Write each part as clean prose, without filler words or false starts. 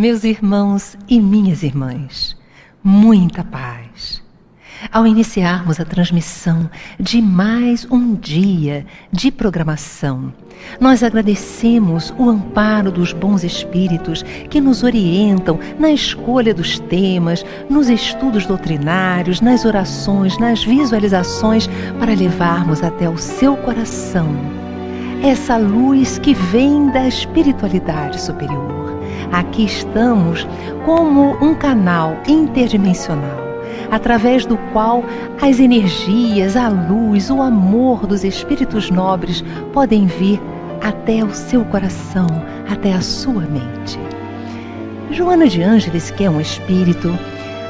Meus irmãos e minhas irmãs, muita paz. Ao iniciarmos a transmissão de mais um dia de programação, nós agradecemos o amparo dos bons espíritos que nos orientam na escolha dos temas, nos estudos doutrinários, nas orações, nas visualizações, para levarmos até o seu coração essa luz que vem da espiritualidade superior. Aqui estamos como um canal interdimensional, através do qual as energias, a luz, o amor dos espíritos nobres podem vir até o seu coração, até a sua mente. Joana de Ângeles, que é um espírito,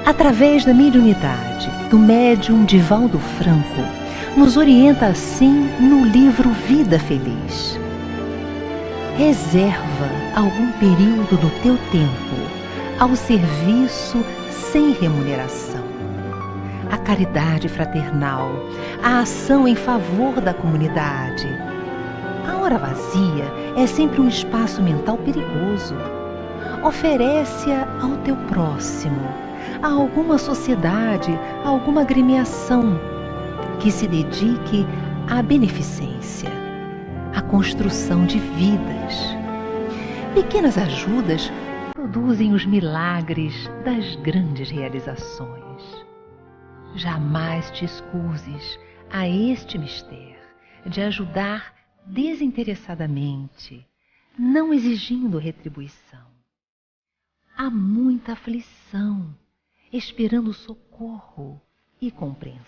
através da mediunidade do médium Divaldo Franco, nos orienta assim no livro Vida Feliz. Reserva algum período do teu tempo ao serviço sem remuneração. A caridade fraternal, a ação em favor da comunidade. A hora vazia é sempre um espaço mental perigoso. Oferece-a ao teu próximo, a alguma sociedade, a alguma agremiação que se dedique à beneficência, à construção de vidas. Pequenas ajudas produzem os milagres das grandes realizações. Jamais te escuses a este mistério de ajudar desinteressadamente, não exigindo retribuição. Há muita aflição, esperando socorro e compreensão.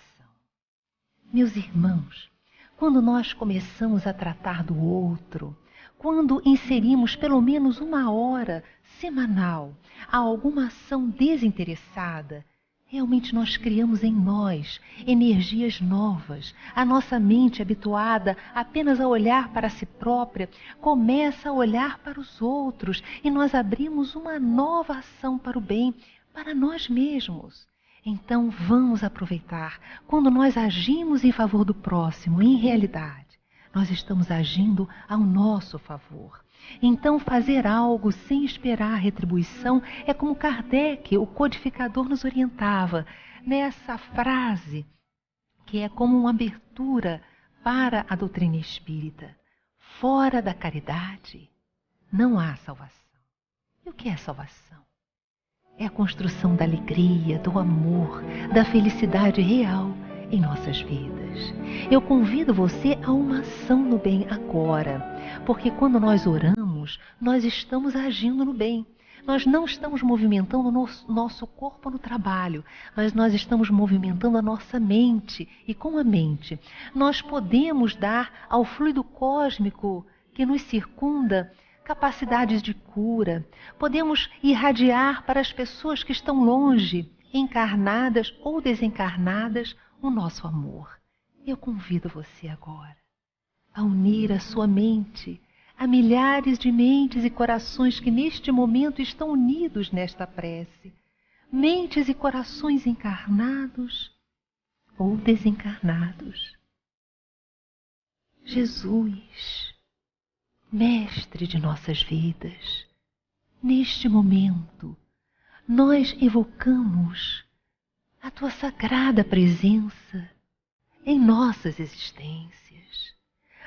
Meus irmãos, quando nós começamos a tratar do outro, quando inserimos pelo menos uma hora semanal a alguma ação desinteressada, realmente nós criamos em nós energias novas. A nossa mente, habituada apenas a olhar para si própria, começa a olhar para os outros e nós abrimos uma nova ação para o bem, para nós mesmos. Então vamos aproveitar. Quando nós agimos em favor do próximo, em realidade, nós estamos agindo ao nosso favor. Então fazer algo sem esperar retribuição é como Kardec, o codificador, nos orientava nessa frase que é como uma abertura para a doutrina espírita. Fora da caridade não há salvação. E o que é salvação? É a construção da alegria, do amor, da felicidade real em nossas vidas. Eu convido você a uma ação no bem agora, porque quando nós oramos, nós estamos agindo no bem. Nós não estamos movimentando o nosso corpo no trabalho, mas nós estamos movimentando a nossa mente. E com a mente, nós podemos dar ao fluido cósmico que nos circunda capacidades de cura, podemos irradiar para as pessoas que estão longe, encarnadas ou desencarnadas, o nosso amor. Eu convido você agora a unir a sua mente a milhares de mentes e corações que neste momento estão unidos nesta prece. Mentes e corações encarnados ou desencarnados. Jesus, Mestre de nossas vidas, neste momento, nós evocamos a Tua sagrada presença em nossas existências.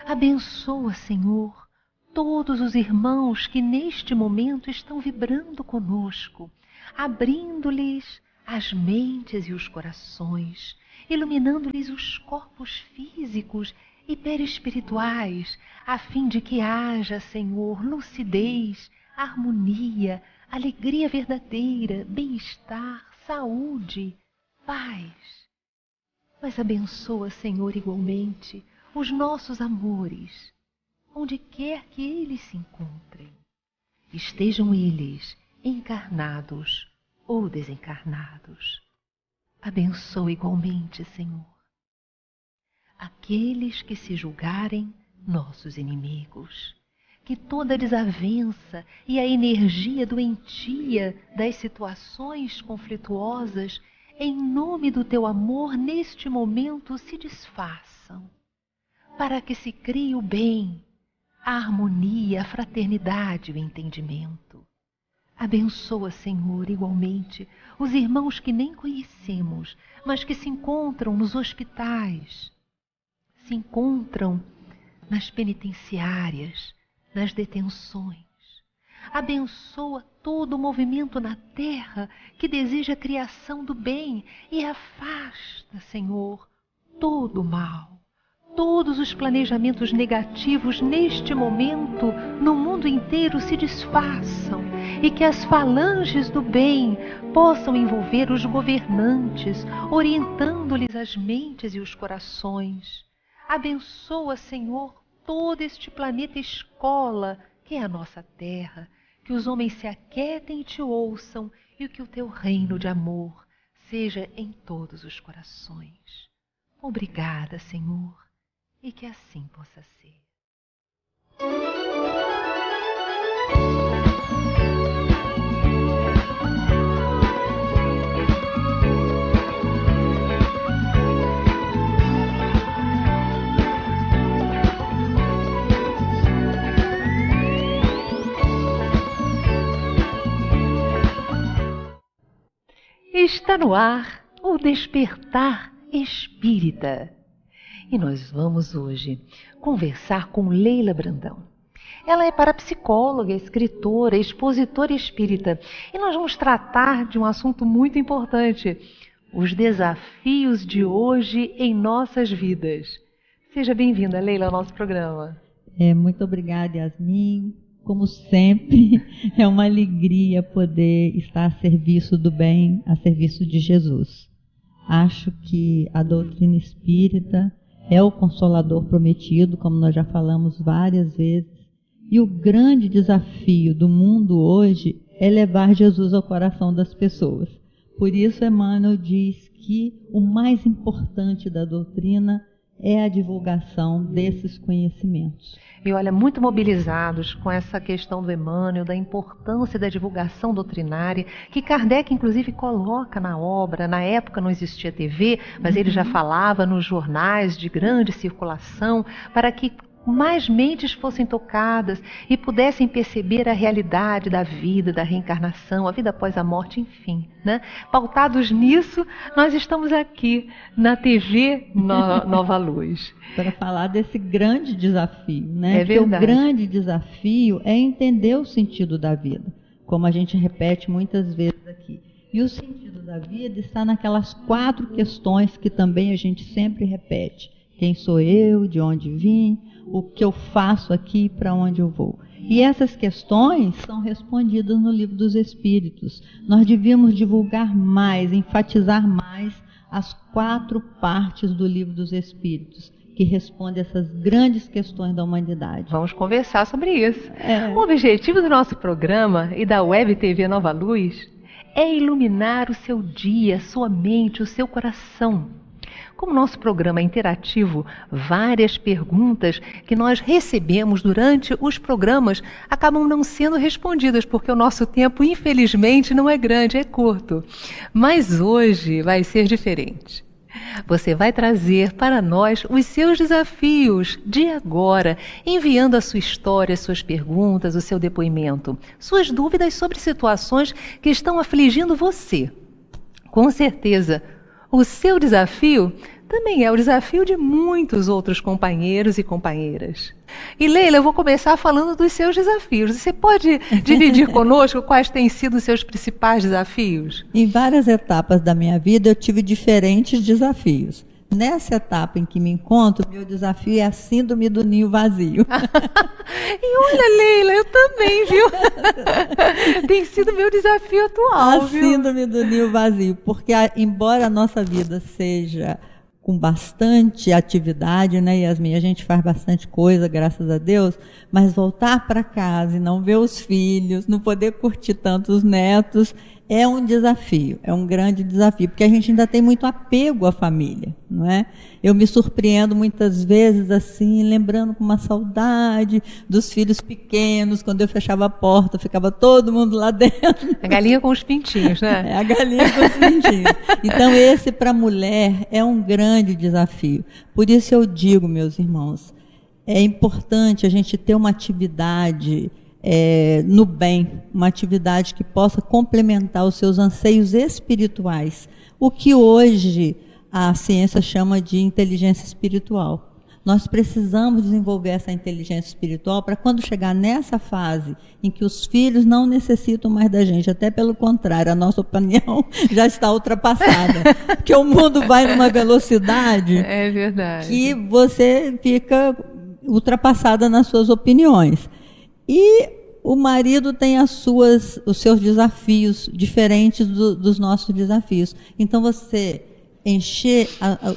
Abençoa, Senhor, todos os irmãos que neste momento estão vibrando conosco, abrindo-lhes as mentes e os corações, iluminando-lhes os corpos físicos e perispirituais, a fim de que haja, Senhor, lucidez, harmonia, alegria verdadeira, bem-estar, saúde, paz. Mas abençoa, Senhor, igualmente os nossos amores, onde quer que eles se encontrem, estejam eles encarnados ou desencarnados. Abençoa igualmente, Senhor, aqueles que se julgarem nossos inimigos, que toda a desavença e a energia doentia das situações conflituosas, em nome do Teu amor, neste momento se desfaçam, para que se crie o bem, a harmonia, a fraternidade e o entendimento. Abençoa, Senhor, igualmente, os irmãos que nem conhecemos, mas que se encontram nos hospitais, se encontram nas penitenciárias, nas detenções. Abençoa todo o movimento na terra que deseja a criação do bem e afasta, Senhor, todo o mal. Todos os planejamentos negativos neste momento no mundo inteiro se desfaçam e que as falanges do bem possam envolver os governantes, orientando-lhes as mentes e os corações. Abençoa, Senhor, todo este planeta escola que é a nossa terra, que os homens se aquietem e te ouçam e que o teu reino de amor seja em todos os corações. Obrigada, Senhor, e que assim possa ser. Está no ar o Despertar Espírita. E nós vamos hoje conversar com Leila Brandão. Ela é parapsicóloga, escritora, expositora espírita. E nós vamos tratar de um assunto muito importante: os desafios de hoje em nossas vidas. Seja bem-vinda, Leila, ao nosso programa. Muito obrigada, Yasmin. Como sempre, é uma alegria poder estar a serviço do bem, a serviço de Jesus. Acho que a doutrina espírita é o consolador prometido, como nós já falamos várias vezes. E o grande desafio do mundo hoje é levar Jesus ao coração das pessoas. Por isso, Emmanuel diz que o mais importante da doutrina é a divulgação desses conhecimentos. E olha, muito mobilizados com essa questão do Emmanuel, da importância da divulgação doutrinária, que Kardec inclusive coloca na obra. Na época não existia TV, mas ele já falava nos jornais de grande circulação, para que mais mentes fossem tocadas e pudessem perceber a realidade da vida, da reencarnação, a vida após a morte, enfim, né? Pautados nisso, nós estamos aqui na TV Nova Luz. Para falar desse grande desafio, né? É verdade. Porque o grande desafio é entender o sentido da vida, como a gente repete muitas vezes aqui. E o sentido da vida está naquelas 4 questões que também a gente sempre repete: quem sou eu, de onde vim, o que eu faço aqui e para onde eu vou. E essas questões são respondidas no Livro dos Espíritos. Nós devíamos divulgar mais, enfatizar mais as 4 partes do Livro dos Espíritos, que responde essas grandes questões da humanidade. Vamos conversar sobre isso. O objetivo do nosso programa e da Web TV Nova Luz é iluminar o seu dia, a sua mente, o seu coração. Como nosso programa é interativo, várias perguntas que nós recebemos durante os programas acabam não sendo respondidas, porque o nosso tempo, infelizmente, não é grande, é curto. Mas hoje vai ser diferente. Você vai trazer para nós os seus desafios de agora, enviando a sua história, suas perguntas, o seu depoimento, suas dúvidas sobre situações que estão afligindo você. Com certeza, o seu desafio também é o desafio de muitos outros companheiros e companheiras. E Leila, eu vou começar falando dos seus desafios. Você pode dividir conosco quais têm sido os seus principais desafios? Em várias etapas da minha vida eu tive diferentes desafios. Nessa etapa em que me encontro, meu desafio é a síndrome do ninho vazio. E olha, Leila, eu também, viu? Tem sido meu desafio atual, viu? A síndrome do ninho vazio, porque embora a nossa vida seja com bastante atividade, né, Yasmin? A gente faz bastante coisa, graças a Deus, mas voltar para casa e não ver os filhos, não poder curtir tanto os netos, é um desafio, é um grande desafio, porque a gente ainda tem muito apego à família, não é? Eu me surpreendo muitas vezes assim, lembrando com uma saudade dos filhos pequenos, quando eu fechava a porta, ficava todo mundo lá dentro. A galinha com os pintinhos, né? É, a galinha com os pintinhos. Então esse para a mulher é um grande desafio. Por isso eu digo, meus irmãos, é importante a gente ter uma atividade no bem, uma atividade que possa complementar os seus anseios espirituais, o que hoje a ciência chama de inteligência espiritual. Nós precisamos desenvolver essa inteligência espiritual para quando chegar nessa fase em que os filhos não necessitam mais da gente, até pelo contrário, a nossa opinião já está ultrapassada, porque o mundo vai numa velocidade que você fica ultrapassada nas suas opiniões. E o marido tem os seus desafios diferentes dos nossos desafios. Então você encher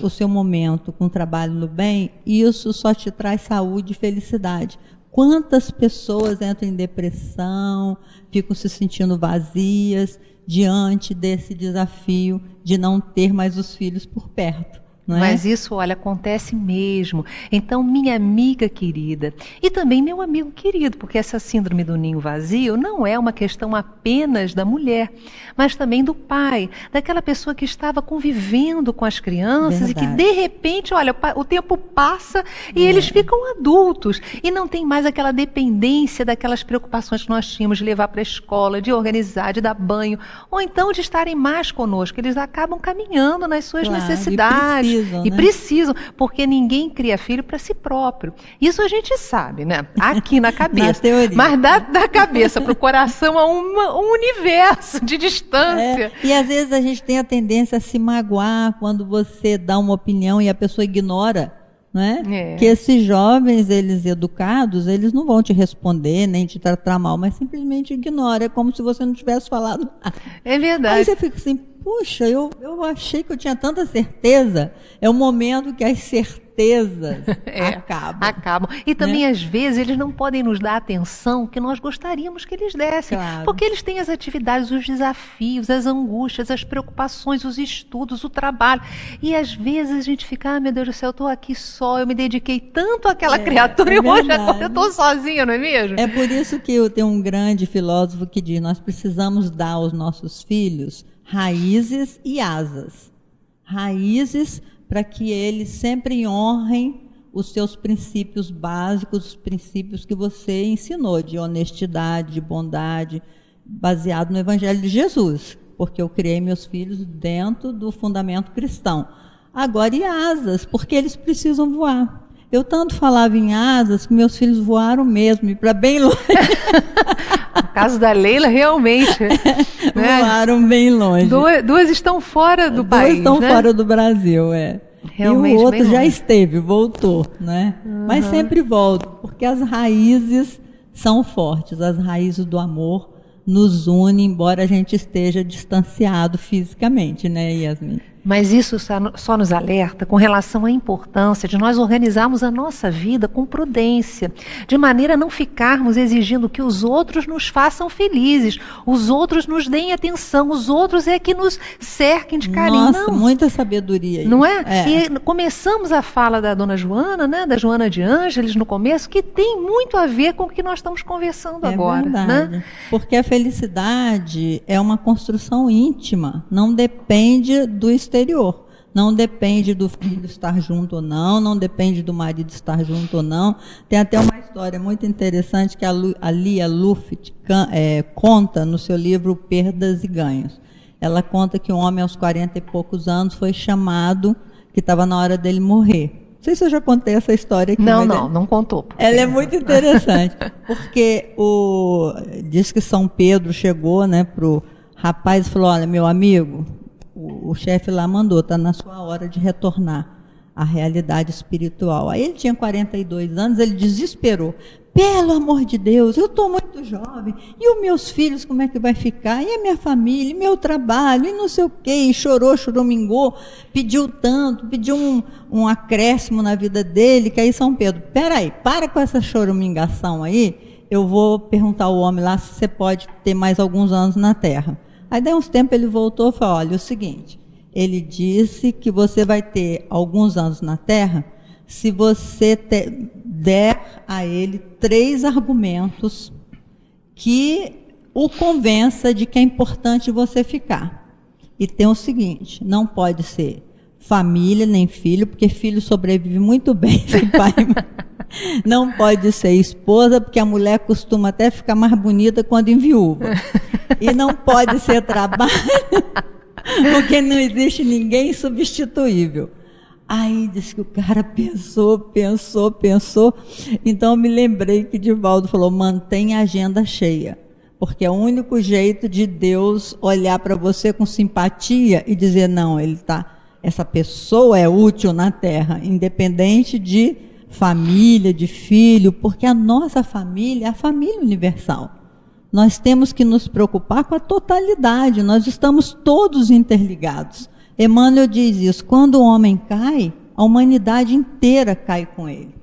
o seu momento com trabalho no bem, isso só te traz saúde e felicidade. Quantas pessoas entram em depressão, ficam se sentindo vazias diante desse desafio de não ter mais os filhos por perto. Não é? Mas isso, olha, acontece mesmo. Então, minha amiga querida, e também meu amigo querido, porque essa síndrome do ninho vazio não é uma questão apenas da mulher, mas também do pai, daquela pessoa que estava convivendo com as crianças. Verdade. E que, de repente, olha, o tempo passa e eles ficam adultos e não tem mais aquela dependência daquelas preocupações que nós tínhamos de levar para a escola, de organizar, de dar banho, ou então de estarem mais conosco. Eles acabam caminhando nas suas necessidades. E precisam, porque ninguém cria filho para si próprio. Isso a gente sabe, né? Aqui na cabeça. Na teoria. Mas da cabeça para o coração há um universo de distância. E às vezes a gente tem a tendência a se magoar quando você dá uma opinião e a pessoa ignora. Né? Que esses jovens, eles educados, eles não vão te responder, nem te tratar mal, mas simplesmente ignora. É como se você não tivesse falado nada. É verdade. Aí você fica assim, puxa, eu achei que eu tinha tanta certeza. É o momento que as certezas acabam. E também, às vezes, eles não podem nos dar a atenção que nós gostaríamos que eles dessem. Claro. Porque eles têm as atividades, os desafios, as angústias, as preocupações, os estudos, o trabalho. E às vezes a gente fica, meu Deus do céu, eu estou aqui só, eu me dediquei tanto àquela criatura e hoje agora eu estou sozinha, não é mesmo? É por isso que eu tenho um grande filósofo que diz, nós precisamos dar aos nossos filhos raízes e asas. Raízes para que eles sempre honrem os seus princípios básicos, os princípios que você ensinou, de honestidade, de bondade, baseado no Evangelho de Jesus, porque eu criei meus filhos dentro do fundamento cristão. Agora, e asas, porque eles precisam voar. Eu tanto falava em asas que meus filhos voaram mesmo, e para bem longe. No caso da Leila, realmente. Voaram bem longe. Duas estão fora do país, Duas estão fora do Brasil, Realmente, e o outro já esteve, voltou, né? Mas sempre volta, porque as raízes são fortes, as raízes do amor nos unem, embora a gente esteja distanciado fisicamente, né, Yasmin? Mas isso só nos alerta com relação à importância de nós organizarmos a nossa vida com prudência, de maneira a não ficarmos exigindo que os outros nos façam felizes, os outros nos deem atenção, os outros é que nos cerquem de carinho. Nossa, muita sabedoria aí. Não é? E começamos a fala da dona Joana, né, da Joana de Ângeles no começo, que tem muito a ver com o que nós estamos conversando agora. Verdade. Né? Porque a felicidade é uma construção íntima, não depende do exterior. Não depende do filho estar junto ou não depende do marido estar junto ou não. Tem até uma história muito interessante que a Lia Luft conta no seu livro Perdas e Ganhos. Ela conta que um homem aos 40 e poucos anos foi chamado, que estava na hora dele morrer. Não sei se eu já contei essa história aqui. Não contou. Ela é muito interessante, porque diz que São Pedro chegou, né, para o rapaz e falou, olha, meu amigo, o chefe lá mandou, está na sua hora de retornar à realidade espiritual. Aí ele tinha 42 anos, ele desesperou. Pelo amor de Deus, eu estou muito jovem, e os meus filhos como é que vai ficar? E a minha família, e meu trabalho, e não sei o quê, e chorou, choramingou, pediu tanto, pediu um acréscimo na vida dele, que aí São Pedro, peraí, para com essa choramingação aí, eu vou perguntar ao homem lá se você pode ter mais alguns anos na Terra. Aí, daí uns tempos, ele voltou e falou, olha, é o seguinte, ele disse que você vai ter alguns anos na Terra se você der a ele 3 argumentos que o convença de que é importante você ficar. E tem o seguinte, não pode ser família nem filho, porque filho sobrevive muito bem sem pai. Não pode ser esposa, porque a mulher costuma até ficar mais bonita quando enviúva. E não pode ser trabalho, porque não existe ninguém substituível. Aí disse que o cara pensou. Então eu me lembrei que Divaldo falou, mantenha a agenda cheia. Porque é o único jeito de Deus olhar para você com simpatia e dizer, não, essa pessoa é útil na terra, independente de família, de filho, porque a nossa família é a família universal. Nós temos que nos preocupar com a totalidade, nós estamos todos interligados. Emmanuel diz isso, quando o homem cai, a humanidade inteira cai com ele.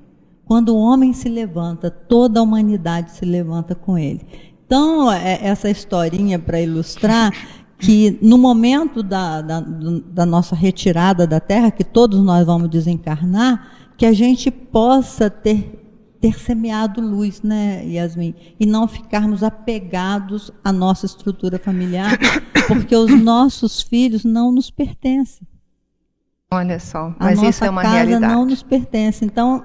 Quando o homem se levanta, toda a humanidade se levanta com ele. Então, essa historinha para ilustrar que no momento da nossa retirada da Terra, que todos nós vamos desencarnar, que a gente possa ter semeado luz, né, Yasmin? E não ficarmos apegados à nossa estrutura familiar, porque os nossos filhos não nos pertencem. Olha só, mas isso é uma realidade. A nossa casa não nos pertence. Então,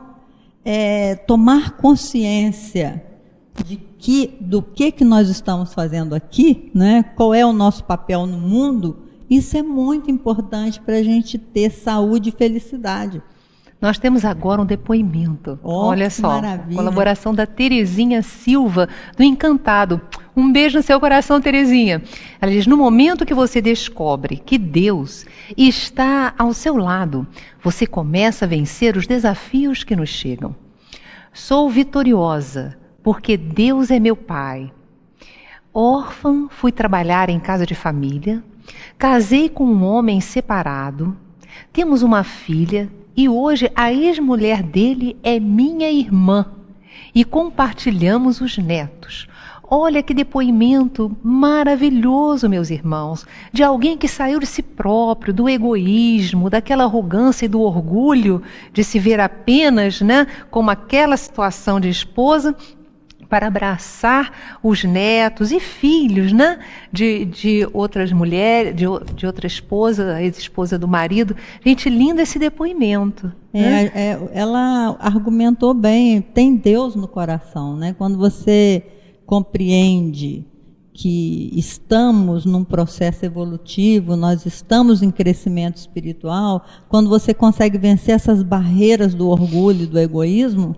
tomar consciência do que nós estamos fazendo aqui, né? Qual é o nosso papel no mundo, isso é muito importante para a gente ter saúde e felicidade. Nós temos agora um depoimento. Olha só, maravilha. Colaboração da Terezinha Silva, do Encantado. Um beijo no seu coração, Terezinha. Ela diz, no momento que você descobre que Deus está ao seu lado, você começa a vencer os desafios que nos chegam. Sou vitoriosa, porque Deus é meu Pai. Órfã, fui trabalhar em casa de família, casei com um homem separado, temos uma filha e hoje a ex-mulher dele é minha irmã e compartilhamos os netos. Olha que depoimento maravilhoso, meus irmãos, de alguém que saiu de si próprio, do egoísmo, daquela arrogância e do orgulho de se ver apenas, né, como aquela situação de esposa, para abraçar os netos e filhos, né, de outras mulheres, de outra esposa, a ex-esposa do marido. Gente, lindo esse depoimento. Né? Ela argumentou bem, tem Deus no coração, né? Quando você compreende que estamos num processo evolutivo, nós estamos em crescimento espiritual, quando você consegue vencer essas barreiras do orgulho e do egoísmo,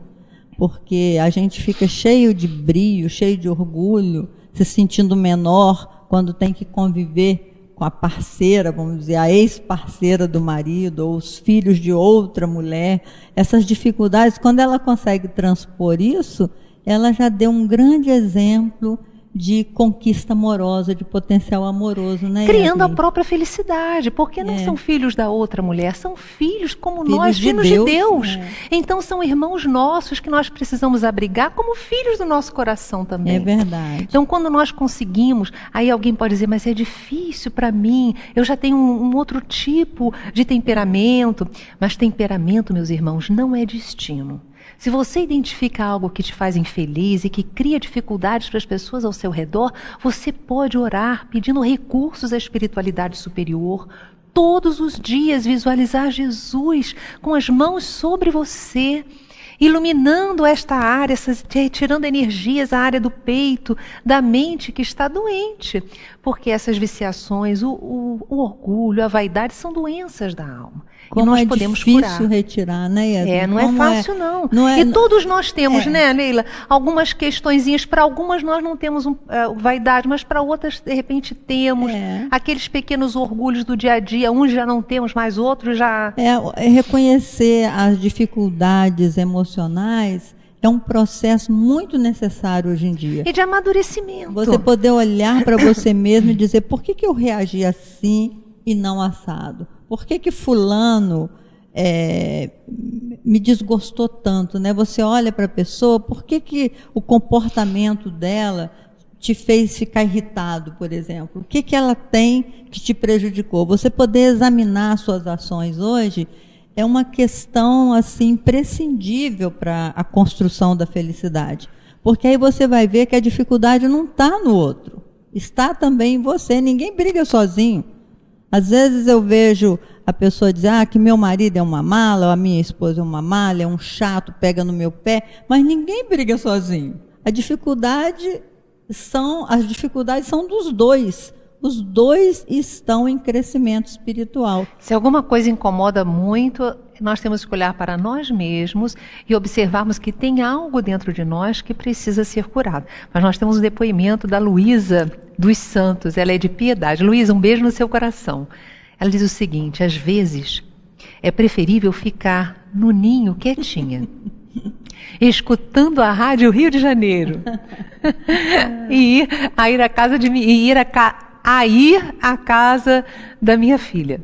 porque a gente fica cheio de brio, cheio de orgulho, se sentindo menor quando tem que conviver com a parceira, vamos dizer, a ex-parceira do marido, ou os filhos de outra mulher. Essas dificuldades, quando ela consegue transpor isso, ela já deu um grande exemplo de conquista amorosa, de potencial amoroso, né? Criando a própria felicidade, porque não são filhos da outra mulher, são filhos como nós, filhos de Deus. Então são irmãos nossos que nós precisamos abrigar como filhos do nosso coração também. É verdade. Então quando nós conseguimos, aí alguém pode dizer, mas é difícil para mim, eu já tenho um outro tipo de temperamento. Mas temperamento, meus irmãos, não é destino. Se você identifica algo que te faz infeliz e que cria dificuldades para as pessoas ao seu redor, você pode orar pedindo recursos à espiritualidade superior. Todos os dias visualizar Jesus com as mãos sobre você, iluminando esta área, tirando energias à área do peito, da mente que está doente. Porque essas viciações, o orgulho, a vaidade são doenças da alma. Como e nós é podemos difícil curar. Retirar, né, Yasmin? Não é fácil, não. E todos nós temos, né, Neila, algumas questõezinhas. Para algumas nós não temos vaidade, mas para outras, de repente, temos. Aqueles pequenos orgulhos do dia a dia, uns já não temos, mas outros já... Reconhecer as dificuldades emocionais é um processo muito necessário hoje em dia. E de amadurecimento. Você poder olhar para você mesmo e dizer, por que eu reagi assim e não assado? Por que fulano me desgostou tanto, né? Você olha para a pessoa, por que o comportamento dela te fez ficar irritado, por exemplo? O que ela tem que te prejudicou? Você poder examinar suas ações hoje é uma questão assim imprescindível para a construção da felicidade. Porque aí você vai ver que a dificuldade não está no outro, está também em você. Ninguém briga sozinho. Às vezes eu vejo a pessoa dizer que meu marido é uma mala, ou a minha esposa é uma mala, é um chato, pega no meu pé, mas ninguém briga sozinho. As dificuldades são dos dois. Os dois estão em crescimento espiritual. Se alguma coisa incomoda muito, nós temos que olhar para nós mesmos e observarmos que tem algo dentro de nós que precisa ser curado. Mas nós temos um depoimento da Luísa dos Santos, ela é de Piedade. Luísa, um beijo no seu coração. Ela diz o seguinte: às vezes é preferível ficar no ninho quietinha, escutando a rádio Rio de Janeiro e ir à casa da minha filha.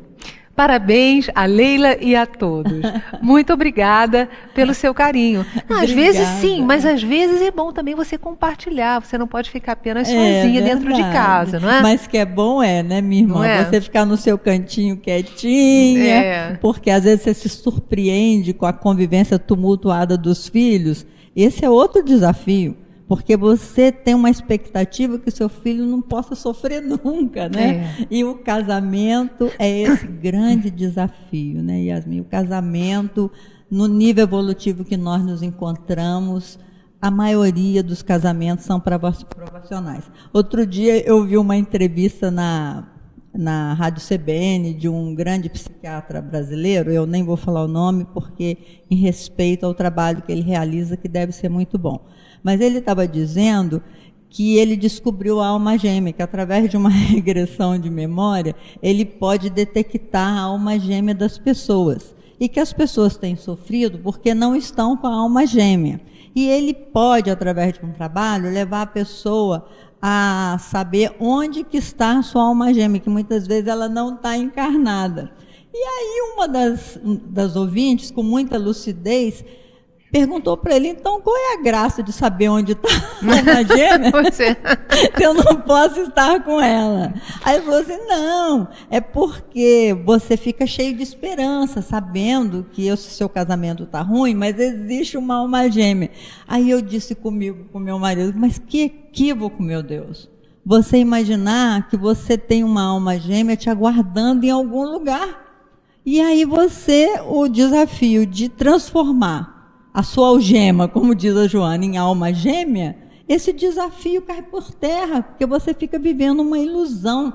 Parabéns a Leila e a todos. Muito obrigada pelo seu carinho. Às vezes sim, mas às vezes é bom também você compartilhar. Você não pode ficar apenas sozinha dentro de casa, não é? Mas que é bom né, minha irmã? Você ficar no seu cantinho quietinha, porque às vezes você se surpreende com a convivência tumultuada dos filhos. Esse é outro desafio. Porque você tem uma expectativa que seu filho não possa sofrer nunca, né? E o casamento é esse grande desafio, né, Yasmin? O casamento, no nível evolutivo que nós nos encontramos, a maioria dos casamentos são provacionais. Outro dia eu vi uma entrevista na Rádio CBN de um grande psiquiatra brasileiro, eu nem vou falar o nome porque em respeito ao trabalho que ele realiza, que deve ser muito bom. Mas ele estava dizendo que ele descobriu a alma gêmea, que através de uma regressão de memória, ele pode detectar a alma gêmea das pessoas. E que as pessoas têm sofrido porque não estão com a alma gêmea. E ele pode, através de um trabalho, levar a pessoa a saber onde que está a sua alma gêmea, que muitas vezes ela não está encarnada. E aí uma das ouvintes, com muita lucidez, perguntou para ele: então qual é a graça de saber onde está a alma gêmea se eu não posso estar com ela? Aí ele falou assim: não, é porque você fica cheio de esperança, sabendo que o seu casamento está ruim, mas existe uma alma gêmea. Aí eu disse comigo, com meu marido: mas que equívoco, meu Deus, você imaginar que você tem uma alma gêmea te aguardando em algum lugar. E aí o desafio de transformar a sua algema, como diz a Joana, em alma gêmea, esse desafio cai por terra, porque você fica vivendo uma ilusão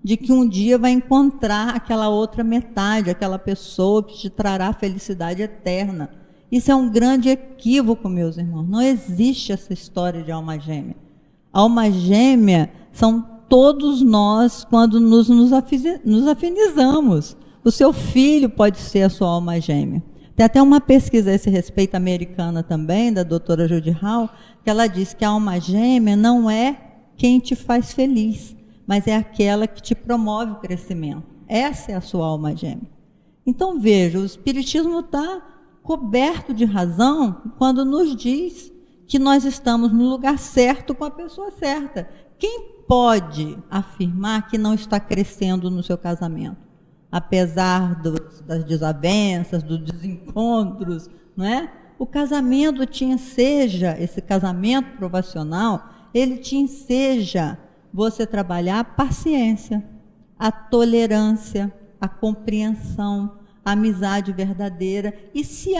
de que um dia vai encontrar aquela outra metade, aquela pessoa que te trará felicidade eterna. Isso é um grande equívoco, meus irmãos. Não existe essa história de alma gêmea. Alma gêmea são todos nós quando nos afinizamos. O seu filho pode ser a sua alma gêmea. Tem até uma pesquisa a esse respeito americana também, da doutora Judy Hall, que ela diz que a alma gêmea não é quem te faz feliz, mas é aquela que te promove o crescimento. Essa é a sua alma gêmea. Então veja, o Espiritismo está coberto de razão quando nos diz que nós estamos no lugar certo com a pessoa certa. Quem pode afirmar que não está crescendo no seu casamento? Apesar das desavenças, dos desencontros, não é? O casamento esse casamento provacional, ele te enseja você trabalhar a paciência, a tolerância, a compreensão, a amizade verdadeira e se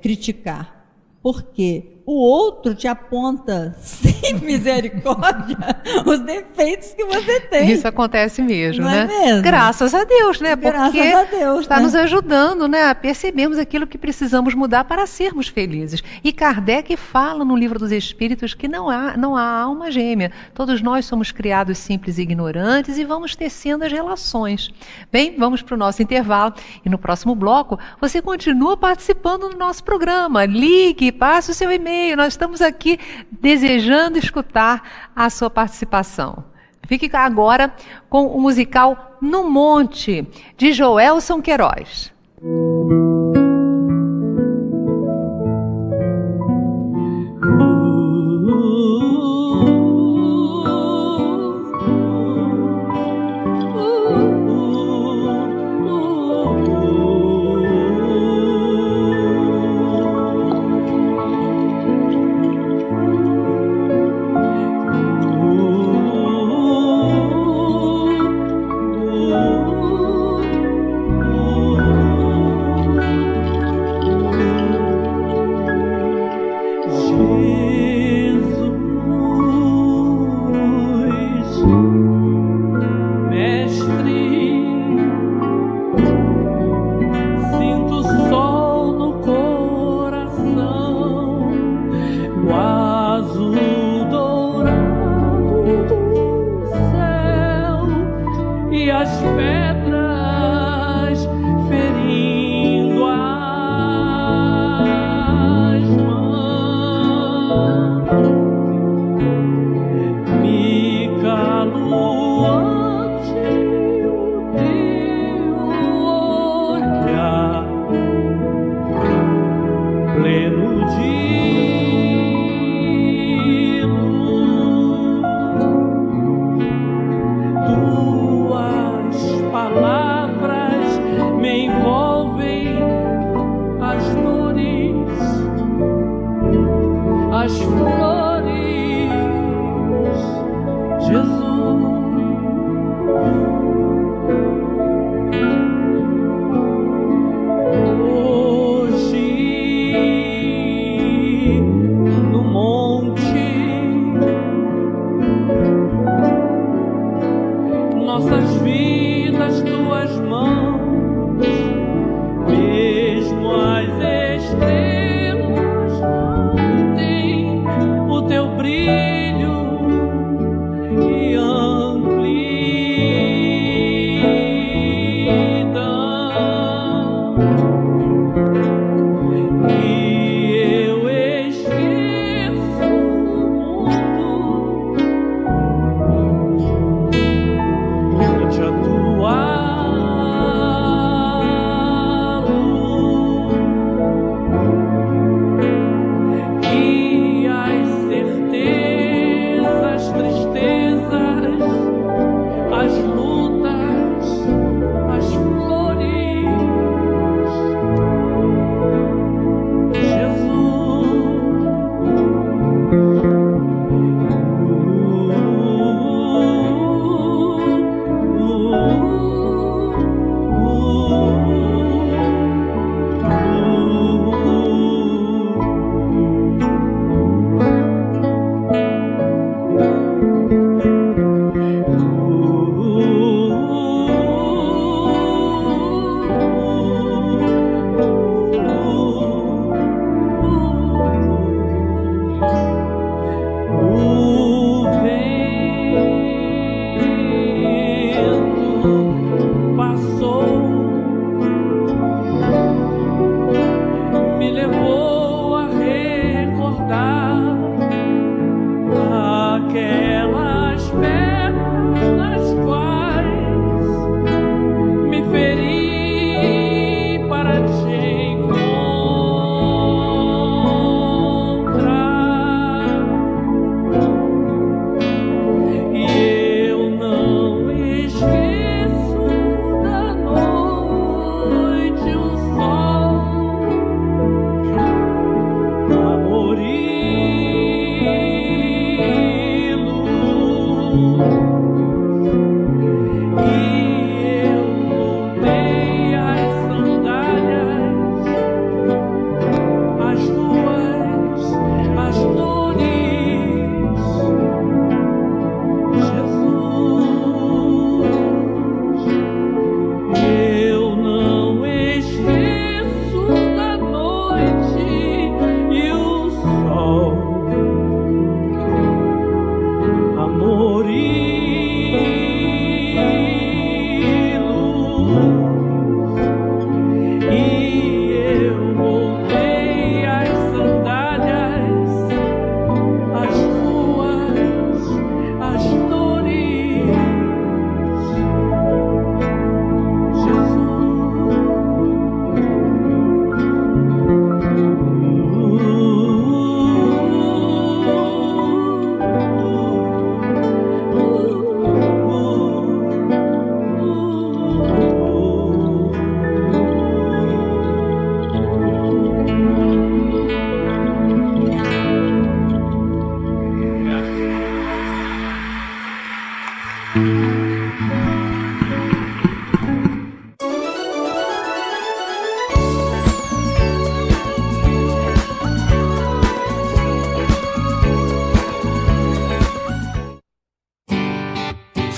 criticar. Porque o outro te aponta sem misericórdia os defeitos que você tem. Isso acontece mesmo, não né? É mesmo? Graças a Deus, né? Porque graças a Deus, está nos ajudando, né, a percebermos aquilo que precisamos mudar para sermos felizes. E Kardec fala no Livro dos Espíritos que não há alma gêmea. Todos nós somos criados simples e ignorantes e vamos tecendo as relações. Bem, vamos para o nosso intervalo e no próximo bloco você continua participando do nosso programa. Ligue, passe o seu e-mail. Nós estamos aqui desejando escutar a sua participação. Fique agora com o musical No Monte, de Joelson Queiroz. Mesmo as estrelas mantêm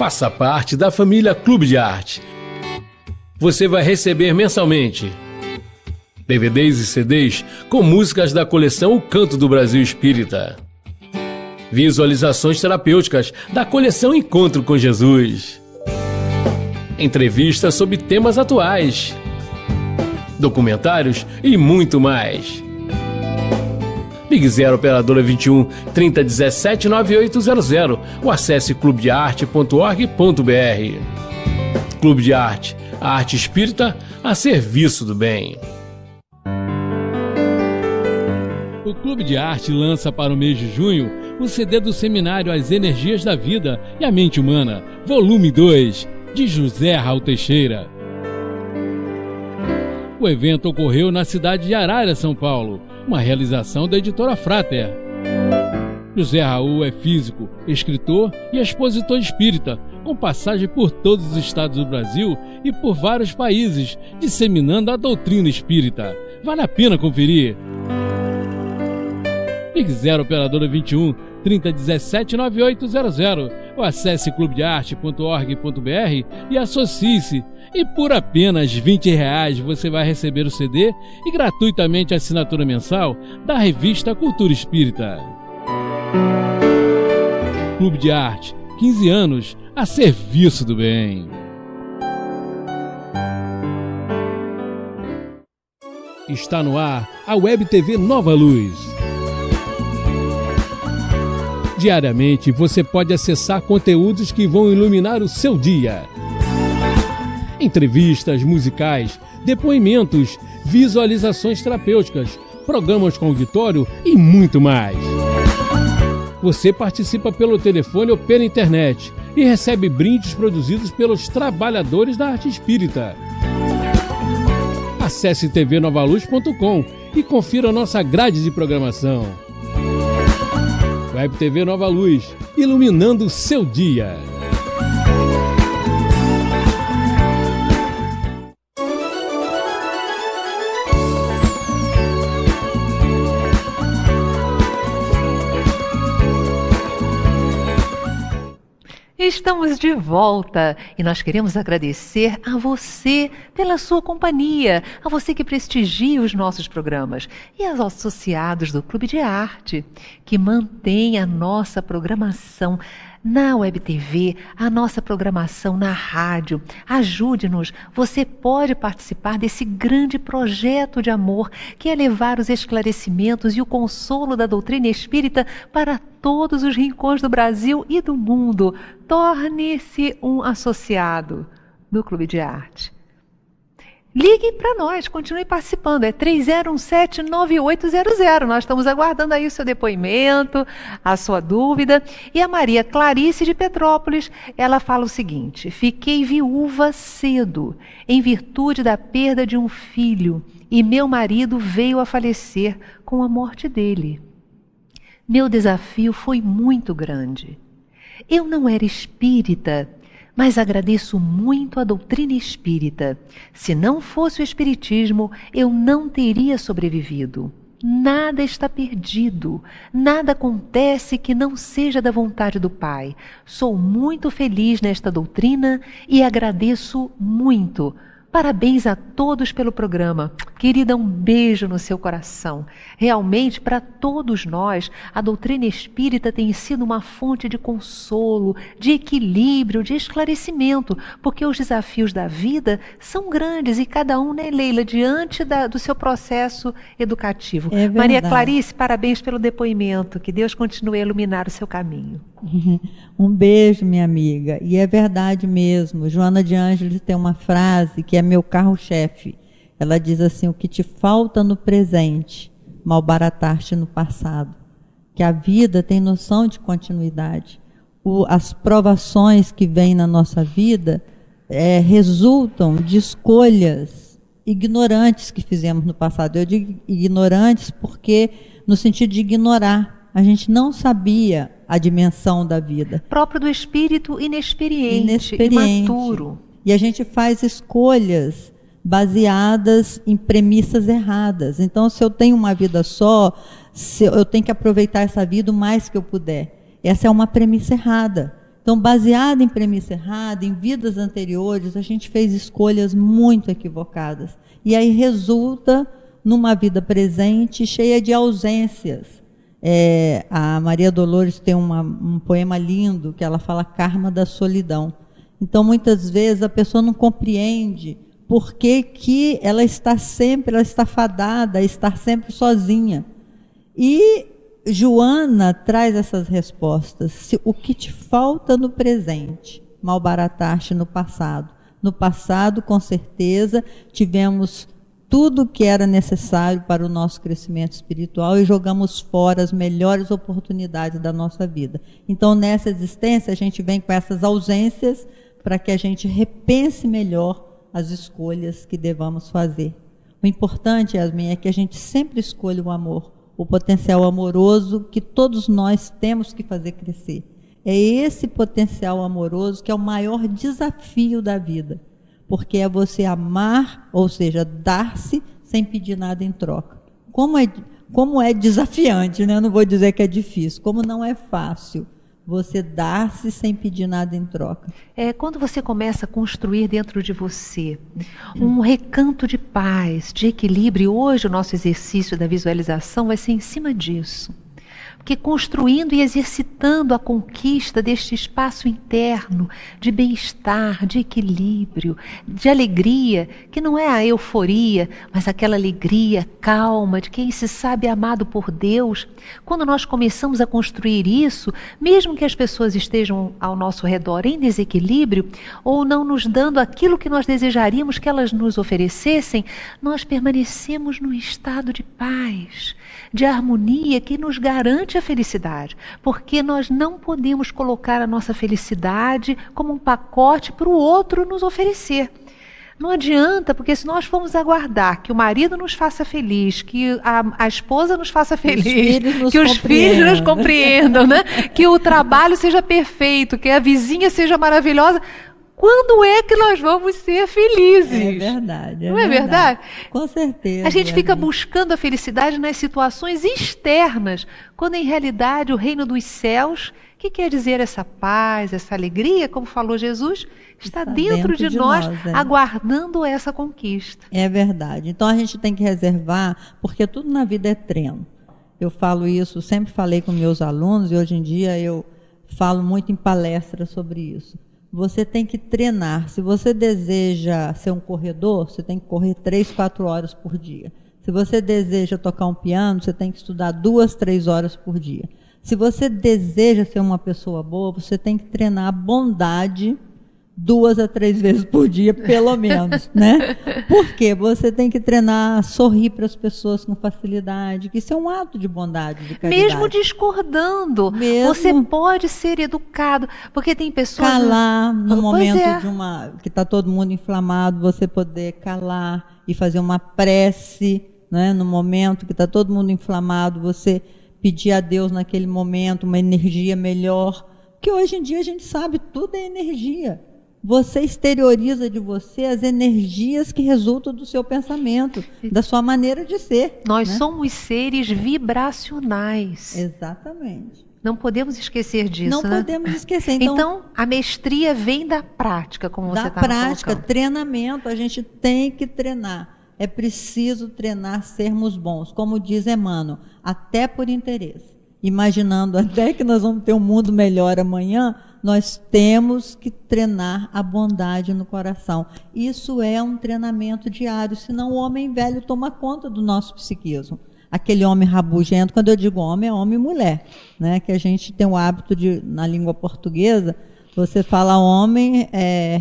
Faça parte da família Clube de Arte. Você vai receber mensalmente DVDs e CDs com músicas da coleção O Canto do Brasil Espírita, visualizações terapêuticas da coleção Encontro com Jesus, entrevistas sobre temas atuais, documentários e muito mais. Ligue 0 Operadora 21 3017 9800 ou acesse clubedearte.org.br. Clube de Arte, a arte espírita a serviço do bem. O Clube de Arte lança para o mês de junho o CD do seminário As Energias da Vida e a Mente Humana, volume 2, de José Raul Teixeira. O evento ocorreu na cidade de Arara, São Paulo, uma realização da editora Frater. José Raul é físico, escritor e expositor espírita, com passagem por todos os estados do Brasil e por vários países, disseminando a doutrina espírita. Vale a pena conferir. Ligue 0 Operadora 21 3017 9800 ou acesse clubedearte.org.br e associe-se. E por apenas R$20 você vai receber o CD e gratuitamente a assinatura mensal da revista Cultura Espírita. Clube de Arte, 15 anos a serviço do bem. Está no ar a Web TV Nova Luz. Diariamente você pode acessar conteúdos que vão iluminar o seu dia. Entrevistas musicais, depoimentos, visualizações terapêuticas, programas com auditório e muito mais. Você participa pelo telefone ou pela internet e recebe brindes produzidos pelos trabalhadores da arte espírita. Acesse tvnovaluz.com e confira nossa grade de programação. Web TV Nova Luz, iluminando o seu dia. Estamos de volta e nós queremos agradecer a você pela sua companhia, a você que prestigia os nossos programas e aos associados do Clube de Arte, que mantém a nossa programação na Web TV, a nossa programação na rádio. Ajude-nos, você pode participar desse grande projeto de amor que é levar os esclarecimentos e o consolo da doutrina espírita para todos os rincões do Brasil e do mundo. Torne-se um associado do Clube de Arte. Ligue para nós, continue participando, é 3017-9800. Nós estamos aguardando aí o seu depoimento, a sua dúvida. E a Maria Clarice de Petrópolis, ela fala o seguinte: fiquei viúva cedo, em virtude da perda de um filho, e meu marido veio a falecer com a morte dele. Meu desafio foi muito grande. Eu não era espírita, mas agradeço muito a doutrina espírita. Se não fosse o espiritismo, eu não teria sobrevivido. Nada está perdido, nada acontece que não seja da vontade do Pai. Sou muito feliz nesta doutrina e agradeço muito. Parabéns a todos pelo programa. Querida, um beijo no seu coração. Realmente, para todos nós, a doutrina espírita tem sido uma fonte de consolo, de equilíbrio, de esclarecimento, porque os desafios da vida são grandes e cada um, né, Leila, diante do seu processo educativo. É verdade. Maria Clarice, parabéns pelo depoimento. Que Deus continue a iluminar o seu caminho. Um beijo, minha amiga. E é verdade mesmo. Joana de Ângeles tem uma frase que é meu carro-chefe. Ela diz assim: o que te falta no presente, malbarataste no passado. Que a vida tem noção de continuidade. As provações que vêm na nossa vida resultam de escolhas ignorantes que fizemos no passado. Eu digo ignorantes porque no sentido de ignorar. A gente não sabia a dimensão da vida. Próprio do espírito inexperiente. Imaturo. E a gente faz escolhas baseadas em premissas erradas. Então, se eu tenho uma vida só, eu tenho que aproveitar essa vida o mais que eu puder. Essa é uma premissa errada. Então, baseado em premissa errada, em vidas anteriores, a gente fez escolhas muito equivocadas. E aí resulta numa vida presente cheia de ausências. A Maria Dolores tem um poema lindo que ela fala karma da solidão. Então, muitas vezes, a pessoa não compreende por que ela está fadada a estar sempre sozinha. E Joana traz essas respostas. O que te falta no presente, malbarataste no passado. No passado, com certeza, tivemos tudo o que era necessário para o nosso crescimento espiritual e jogamos fora as melhores oportunidades da nossa vida. Então, nessa existência, a gente vem com essas ausências para que a gente repense melhor as escolhas que devamos fazer. O importante, Yasmin, é que a gente sempre escolha o amor, o potencial amoroso que todos nós temos que fazer crescer. É esse potencial amoroso que é o maior desafio da vida, porque é você amar, ou seja, dar-se sem pedir nada em troca. Como é desafiante, né? Eu não vou dizer que é difícil, como não é fácil você dar-se sem pedir nada em troca. Quando você começa a construir dentro de você um recanto de paz, de equilíbrio, hoje o nosso exercício da visualização vai ser em cima disso. Porque construindo e exercitando a conquista deste espaço interno de bem-estar, de equilíbrio, de alegria, que não é a euforia, mas aquela alegria calma de quem se sabe amado por Deus. Quando nós começamos a construir isso, mesmo que as pessoas estejam ao nosso redor em desequilíbrio ou não nos dando aquilo que nós desejaríamos que elas nos oferecessem, nós permanecemos num estado de paz, de harmonia que nos garante a felicidade, porque nós não podemos colocar a nossa felicidade como um pacote para o outro nos oferecer. Não adianta, porque se nós formos aguardar que o marido nos faça feliz, que a esposa nos faça feliz, que os filhos nos compreendam, né? Que o trabalho seja perfeito, que a vizinha seja maravilhosa, quando é que nós vamos ser felizes? É verdade. Não é verdade? Com certeza. A gente fica buscando a felicidade nas situações externas, quando em realidade o reino dos céus, que quer dizer essa paz, essa alegria, como falou Jesus, está dentro de nós, aguardando essa conquista. É verdade. Então a gente tem que reservar, porque tudo na vida é treino. Eu falo isso, sempre falei com meus alunos e hoje em dia eu falo muito em palestras sobre isso. Você tem que treinar. Se você deseja ser um corredor, você tem que correr 3, 4 horas por dia. Se você deseja tocar um piano, você tem que estudar 2, 3 horas por dia. Se você deseja ser uma pessoa boa, você tem que treinar a bondade 2 a 3 vezes por dia, pelo menos, né? Porque você tem que treinar a sorrir para as pessoas com facilidade, que isso é um ato de bondade, de caridade. Mesmo discordando, você pode ser educado, porque tem pessoas... Calar no momento que está todo mundo inflamado, você poder calar e fazer uma prece, né? No momento que está todo mundo inflamado, você pedir a Deus naquele momento uma energia melhor, porque hoje em dia a gente sabe, tudo é energia. Você exterioriza de você as energias que resultam do seu pensamento, da sua maneira de ser. Nós somos seres vibracionais. Exatamente. Não podemos esquecer disso, Não podemos esquecer. Então, a mestria vem da prática, como você estava colocando. Da prática, treinamento, a gente tem que treinar. É preciso treinar sermos bons. Como diz Emmanuel, até por interesse. Imaginando até que nós vamos ter um mundo melhor amanhã, nós temos que treinar a bondade no coração. Isso é um treinamento diário, senão o homem velho toma conta do nosso psiquismo. Aquele homem rabugento, quando eu digo homem, é homem e mulher, né? Que a gente tem o hábito de, na língua portuguesa, você fala homem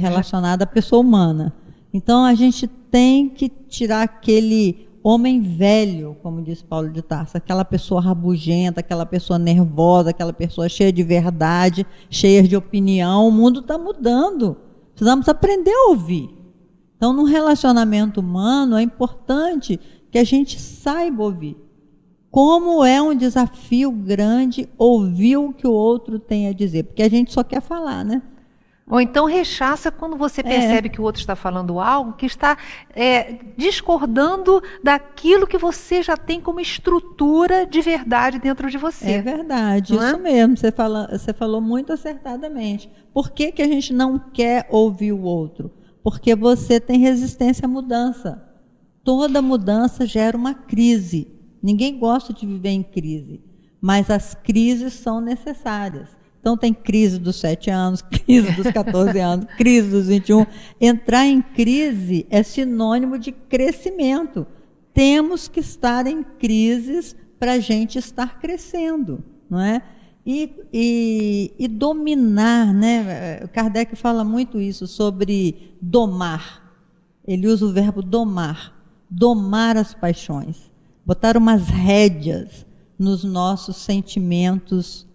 relacionado à pessoa humana. Então a gente tem que tirar aquele homem velho, como diz Paulo de Tarso, aquela pessoa rabugenta, aquela pessoa nervosa, aquela pessoa cheia de verdade, cheia de opinião. O mundo está mudando. Precisamos aprender a ouvir. Então, no relacionamento humano, é importante que a gente saiba ouvir. Como é um desafio grande ouvir o que o outro tem a dizer. Porque a gente só quer falar, né? Ou então rechaça quando você percebe que o outro está falando algo que está discordando daquilo que você já tem como estrutura de verdade dentro de você. É verdade, isso mesmo, você falou muito acertadamente. Por que que a gente não quer ouvir o outro? Porque você tem resistência à mudança. Toda mudança gera uma crise. Ninguém gosta de viver em crise, mas as crises são necessárias. Então tem crise dos 7 anos, crise dos 14 anos, crise dos 21. Entrar em crise é sinônimo de crescimento. Temos que estar em crises para a gente estar crescendo, não é? E dominar, né? Kardec fala muito isso sobre domar. Ele usa o verbo domar as paixões, botar umas rédeas nos nossos sentimentos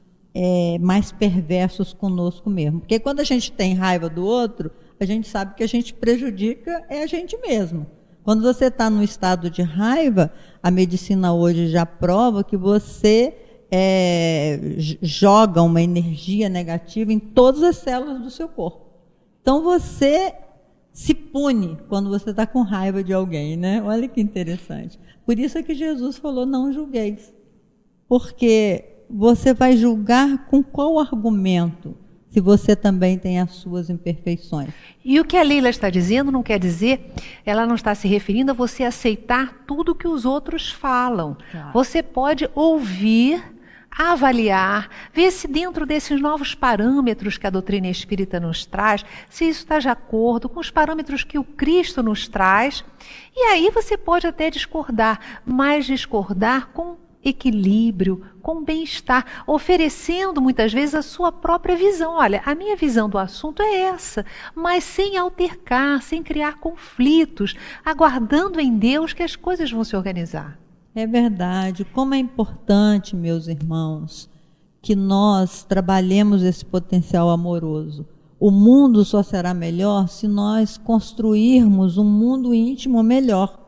mais perversos conosco mesmo. Porque quando a gente tem raiva do outro, a gente sabe que a gente prejudica a gente mesmo. Quando você está no estado de raiva, a medicina hoje já prova que você joga uma energia negativa em todas as células do seu corpo. Então você se pune quando você está com raiva de alguém, né? Olha que interessante. Por isso é que Jesus falou, não julgueis. Porque você vai julgar com qual argumento, se você também tem as suas imperfeições? E o que a Leila está dizendo não quer dizer, ela não está se referindo a você aceitar tudo que os outros falam. Claro. Você pode ouvir, avaliar, ver se dentro desses novos parâmetros que a doutrina espírita nos traz, se isso está de acordo com os parâmetros que o Cristo nos traz. E aí você pode até discordar, mas discordar com equilíbrio, com bem-estar, oferecendo muitas vezes a sua própria visão. Olha, a minha visão do assunto é essa, mas sem altercar, sem criar conflitos, aguardando em Deus que as coisas vão se organizar. É verdade. Como é importante, meus irmãos, que nós trabalhemos esse potencial amoroso. O mundo só será melhor se nós construirmos um mundo íntimo melhor.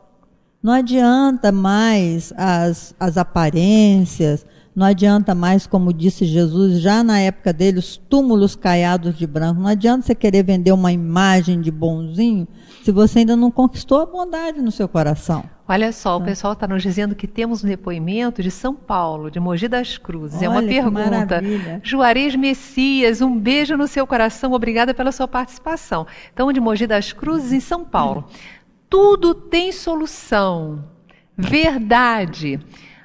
Não adianta mais as aparências, não adianta mais, como disse Jesus, já na época dele, os túmulos caiados de branco. Não adianta você querer vender uma imagem de bonzinho se você ainda não conquistou a bondade no seu coração. Olha só, o pessoal está nos dizendo que temos um depoimento de São Paulo, de Mogi das Cruzes. Olha, é uma pergunta. Maravilha. Juarez Messias, um beijo no seu coração, obrigada pela sua participação. Então, de Mogi das Cruzes, em São Paulo. Tudo tem solução, verdade,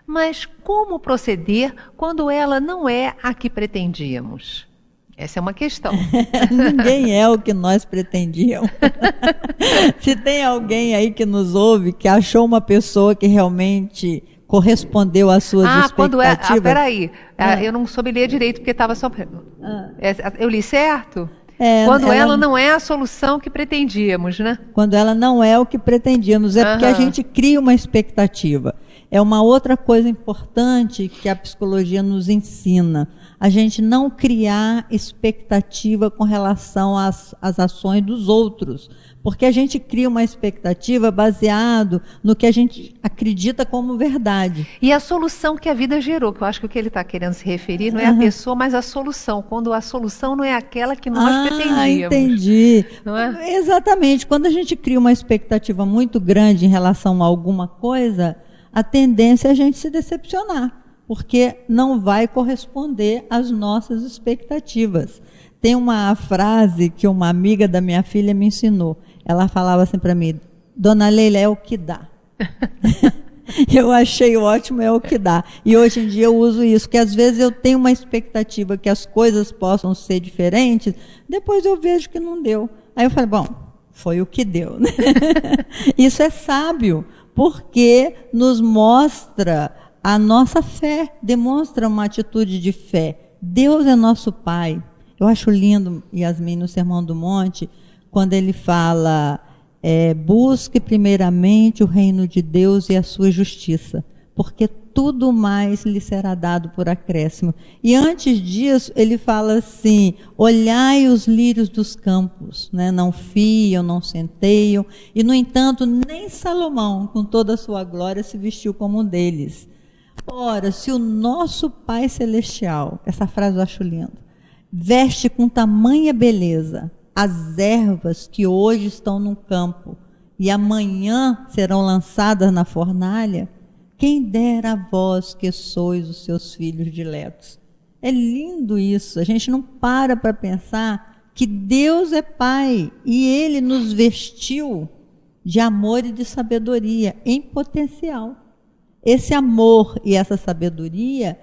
mas como proceder quando ela não é a que pretendíamos? Essa é uma questão. Ninguém é o que nós pretendíamos. Se tem alguém aí que nos ouve, que achou uma pessoa que realmente correspondeu às suas expectativas... Peraí, eu não soube ler direito porque estava só... Eu li certo? Quando ela não é a solução que pretendíamos, né? Quando ela não é o que pretendíamos, porque a gente cria uma expectativa. É uma outra coisa importante que a psicologia nos ensina. A gente não criar expectativa com relação às ações dos outros. Porque a gente cria uma expectativa baseado no que a gente acredita como verdade. E a solução que a vida gerou, que eu acho que o que ele está querendo se referir não é a pessoa, mas a solução. Quando a solução não é aquela que nós pretendíamos. Entendi. Não é? Exatamente. Quando a gente cria uma expectativa muito grande em relação a alguma coisa, a tendência é a gente se decepcionar, porque não vai corresponder às nossas expectativas. Tem uma frase que uma amiga da minha filha me ensinou. Ela falava assim para mim, Dona Leila, é o que dá. Eu achei ótimo, é o que dá. E hoje em dia eu uso isso, que às vezes eu tenho uma expectativa que as coisas possam ser diferentes, depois eu vejo que não deu. Aí eu falei, bom, foi o que deu. Isso é sábio, porque nos mostra a nossa fé, demonstra uma atitude de fé. Deus é nosso Pai. Eu acho lindo, Yasmin, no Sermão do Monte, quando ele fala, busque primeiramente o reino de Deus e a sua justiça, porque tudo mais lhe será dado por acréscimo. E antes disso, ele fala assim, olhai os lírios dos campos, né? Não fiam, não centeiam, e no entanto, nem Salomão, com toda a sua glória, se vestiu como um deles. Ora, se o nosso Pai Celestial, essa frase eu acho linda, veste com tamanha beleza as ervas que hoje estão no campo e amanhã serão lançadas na fornalha, quem dera a vós que sois os seus filhos diletos. É lindo isso, a gente não para pensar que Deus é Pai e Ele nos vestiu de amor e de sabedoria em potencial. Esse amor e essa sabedoria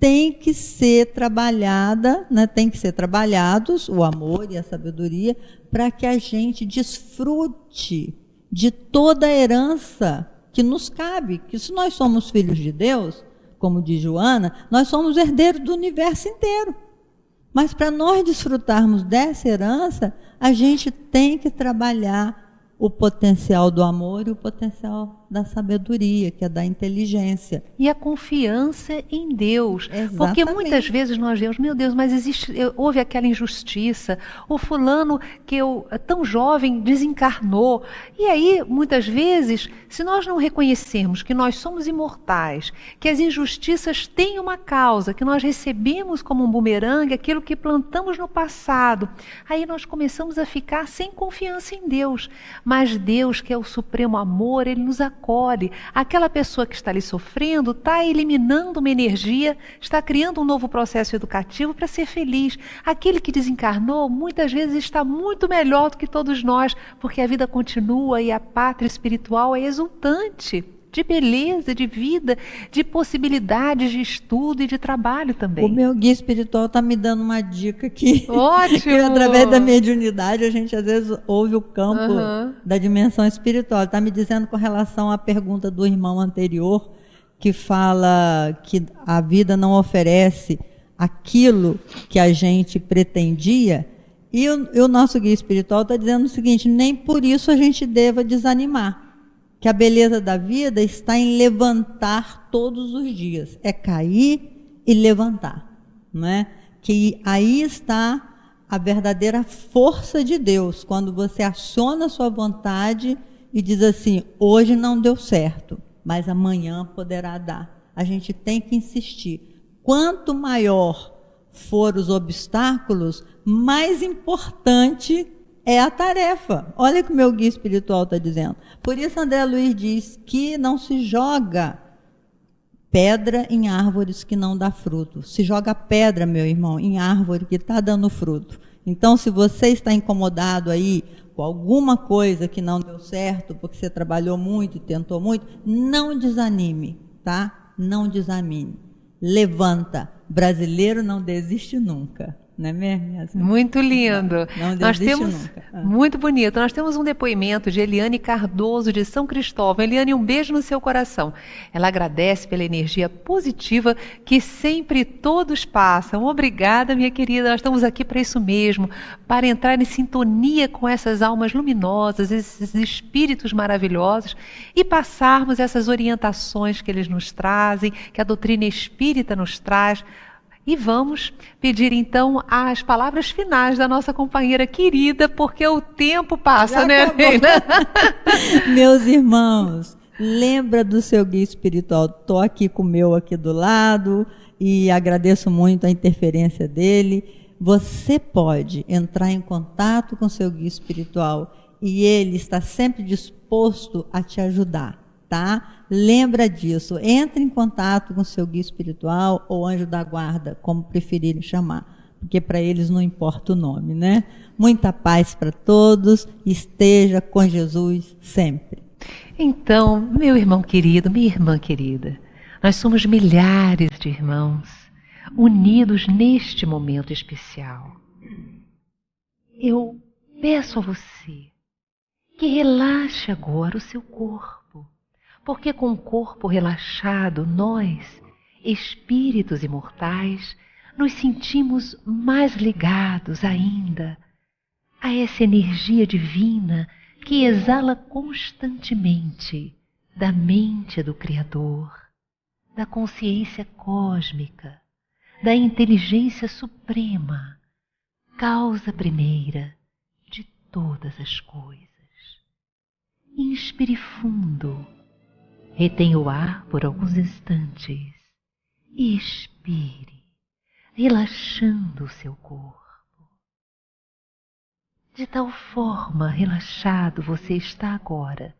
tem que ser trabalhada, né? Tem que ser trabalhados, o amor e a sabedoria, para que a gente desfrute de toda a herança que nos cabe. Que se nós somos filhos de Deus, como diz Joana, nós somos herdeiros do universo inteiro. Mas para nós desfrutarmos dessa herança, a gente tem que trabalhar o potencial do amor e o potencial da sabedoria, que é da inteligência. E a confiança em Deus. Exatamente. Porque muitas vezes nós vemos, meu Deus, mas houve aquela injustiça, o fulano tão jovem desencarnou. E aí, muitas vezes, se nós não reconhecermos que nós somos imortais, que as injustiças têm uma causa, que nós recebemos como um bumerangue aquilo que plantamos no passado, aí nós começamos a ficar sem confiança em Deus. Mas Deus, que é o supremo amor, Ele nos acolhe. Aquela pessoa que está ali sofrendo está eliminando uma energia, está criando um novo processo educativo para ser feliz. Aquele que desencarnou, muitas vezes está muito melhor do que todos nós, porque a vida continua e a pátria espiritual é exultante, de beleza, de vida, de possibilidades de estudo e de trabalho também. O meu guia espiritual está me dando uma dica aqui. Ótimo! Que através da mediunidade a gente às vezes ouve o campo da dimensão espiritual. Está me dizendo com relação à pergunta do irmão anterior, que fala que a vida não oferece aquilo que a gente pretendia. E o nosso guia espiritual está dizendo o seguinte: nem por isso a gente deva desanimar. Que a beleza da vida está em levantar todos os dias. É cair e levantar, não é? Que aí está a verdadeira força de Deus, quando você aciona a sua vontade e diz assim: hoje não deu certo, mas amanhã poderá dar. A gente tem que insistir. Quanto maior for os obstáculos, mais importante é a tarefa. Olha o que o meu guia espiritual está dizendo. Por isso André Luiz diz que não se joga pedra em árvores que não dá fruto. Se joga pedra, meu irmão, em árvore que está dando fruto. Então, se você está incomodado aí com alguma coisa que não deu certo, porque você trabalhou muito e tentou muito, não desanime, tá? Não desanime. Levanta. Brasileiro não desiste nunca. Não é mesmo? Muito lindo. Não Nós temos, nunca. muito bonito. Nós temos um depoimento de Eliane Cardoso, de São Cristóvão. Eliane, um beijo no seu coração. Ela agradece pela energia positiva que sempre todos passam. Obrigada, minha querida. Nós estamos aqui para isso mesmo, para entrar em sintonia com essas almas luminosas, esses espíritos maravilhosos e passarmos essas orientações que eles nos trazem, que a doutrina espírita nos traz. E vamos pedir então as palavras finais da nossa companheira querida, porque o tempo passa, né, Reina? Meus irmãos, lembra do seu guia espiritual. Estou aqui com o meu aqui do lado e agradeço muito a interferência dele. Você pode entrar em contato com o seu guia espiritual e ele está sempre disposto a te ajudar, tá? Lembra disso, entre em contato com o seu guia espiritual ou anjo da guarda, como preferirem chamar, porque para eles não importa o nome, né? Muita paz para todos, esteja com Jesus sempre. Então, meu irmão querido, minha irmã querida, nós somos milhares de irmãos unidos neste momento especial. Eu peço a você que relaxe agora o seu corpo, porque com o corpo relaxado, nós, espíritos imortais, nos sentimos mais ligados ainda a essa energia divina que exala constantemente da mente do Criador, da consciência cósmica, da inteligência suprema, causa primeira de todas as coisas. Inspire fundo. Retenha o ar por alguns instantes e expire. relaxando o seu corpo. De tal forma relaxado você está agora,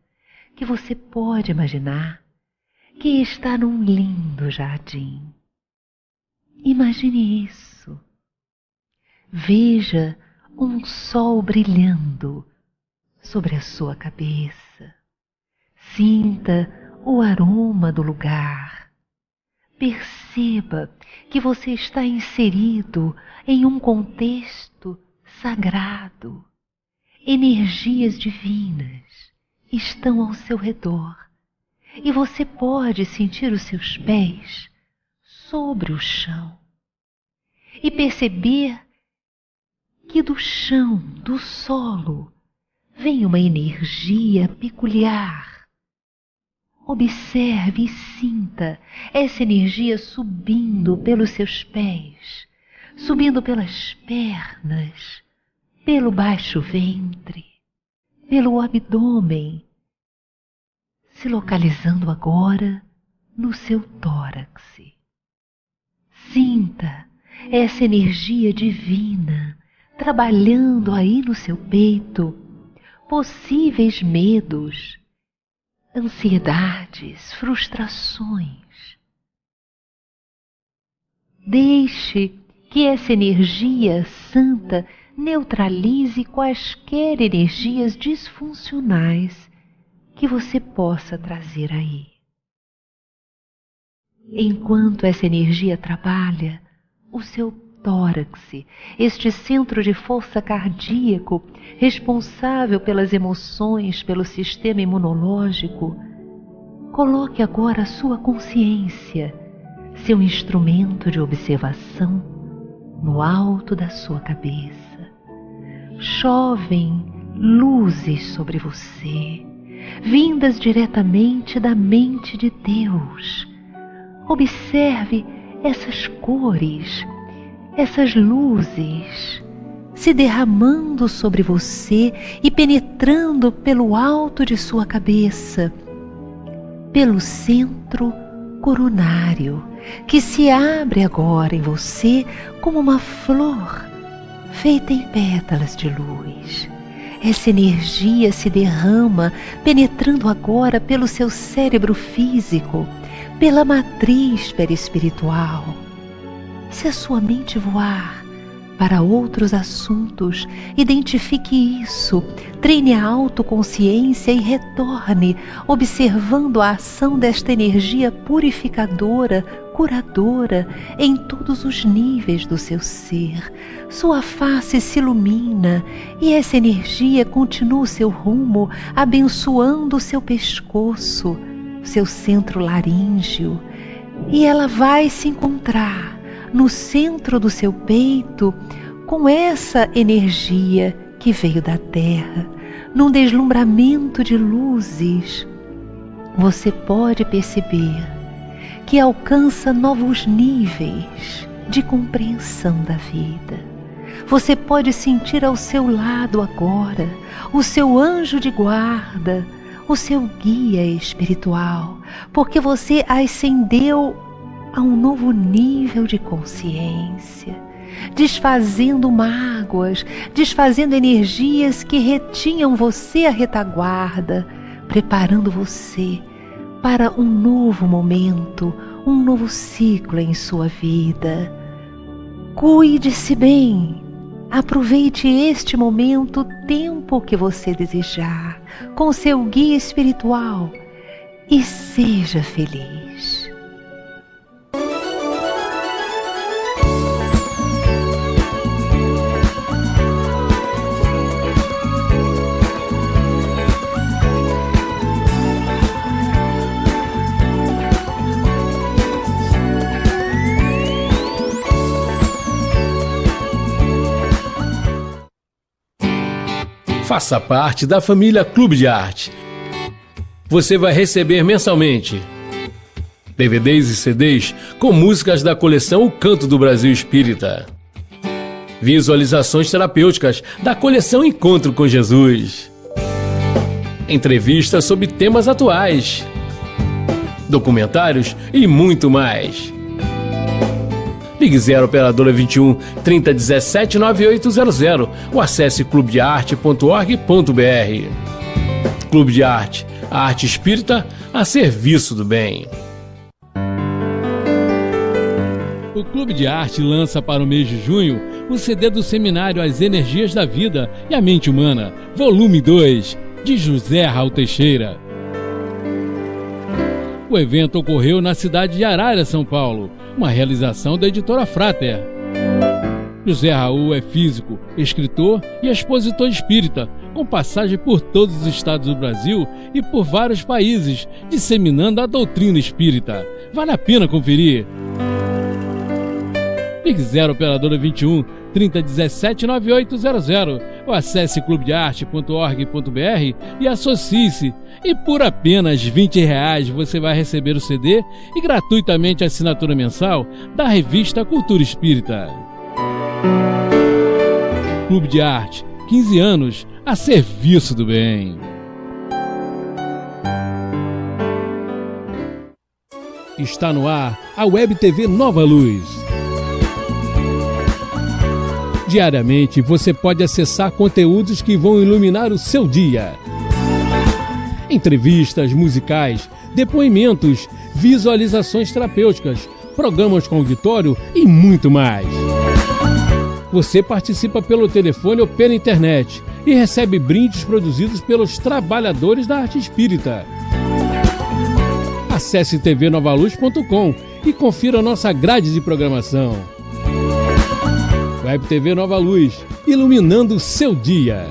que você pode imaginar que está num lindo jardim. Imagine isso. Veja um sol brilhando sobre a sua cabeça. Sinta o aroma do lugar. Perceba que você está inserido em um contexto sagrado. Energias divinas estão ao seu redor e você pode sentir os seus pés sobre o chão e perceber que do chão, do solo, vem uma energia peculiar. Observe e sinta essa energia subindo pelos seus pés, subindo pelas pernas, pelo baixo ventre, pelo abdômen, se localizando agora no seu tórax. Sinta essa energia divina trabalhando aí no seu peito, possíveis medos, ansiedades, frustrações. Deixe que essa energia santa neutralize quaisquer energias disfuncionais que você possa trazer aí. Enquanto essa energia trabalha, o seu tórax, este centro de força cardíaco responsável pelas emoções, pelo sistema imunológico, coloque agora a sua consciência, seu instrumento de observação, no alto da sua cabeça. Chovem luzes sobre você, vindas diretamente da mente de Deus. Observe essas cores, essas luzes se derramando sobre você e penetrando pelo alto de sua cabeça, pelo centro coronário, que se abre agora em você como uma flor feita em pétalas de luz. Essa energia se derrama, penetrando agora pelo seu cérebro físico, pela matriz perispiritual. Se a sua mente voar para outros assuntos, identifique isso, treine a autoconsciência e retorne, observando a ação desta energia purificadora, curadora, em todos os níveis do seu ser. Sua face se ilumina e essa energia continua o seu rumo, abençoando o seu pescoço, seu centro laríngeo, e ela vai se encontrar no centro do seu peito com essa energia que veio da terra, num deslumbramento de luzes. Você pode perceber que alcança novos níveis de compreensão da vida. Você pode sentir ao seu lado agora o seu anjo de guarda, o seu guia espiritual, porque você ascendeu a um novo nível de consciência, desfazendo mágoas, desfazendo energias que retinham você à retaguarda, preparando você para um novo momento, um novo ciclo em sua vida. Cuide-se bem, aproveite este momento o tempo que você desejar, com seu guia espiritual, e seja feliz. Faça parte da família Clube de Arte. Você vai receber mensalmente DVDs e CDs com músicas da coleção O Canto do Brasil Espírita, visualizações terapêuticas da coleção Encontro com Jesus, entrevistas sobre temas atuais, documentários e muito mais. Ligue 0 operadora 21 3017 9800 ou acesse clubedearte.org.br. Clube de Arte, a arte espírita a serviço do bem. O Clube de Arte lança para o mês de junho o CD do seminário As Energias da Vida e a Mente Humana, volume 2, de José Raul Teixeira. O evento ocorreu na cidade de Arara, São Paulo, uma realização da editora Frater. José Raul é físico, escritor e expositor espírita, com passagem por todos os estados do Brasil e por vários países, disseminando a doutrina espírita. Vale a pena conferir. Ligue 0 operadora 21 3017 9800 ou acesse clubedearte.org.br e associe-se. E por apenas R$20 você vai receber o CD e gratuitamente a assinatura mensal da revista Cultura Espírita. Clube de Arte, 15 anos a serviço do bem. Está no ar a Web TV Nova Luz. Diariamente você pode acessar conteúdos que vão iluminar o seu dia. Entrevistas musicais, depoimentos, visualizações terapêuticas, programas com auditório e muito mais. Você participa pelo telefone ou pela internet e recebe brindes produzidos pelos trabalhadores da arte espírita. Acesse tvnovaluz.com e confira nossa grade de programação. Web TV Nova Luz, iluminando o seu dia.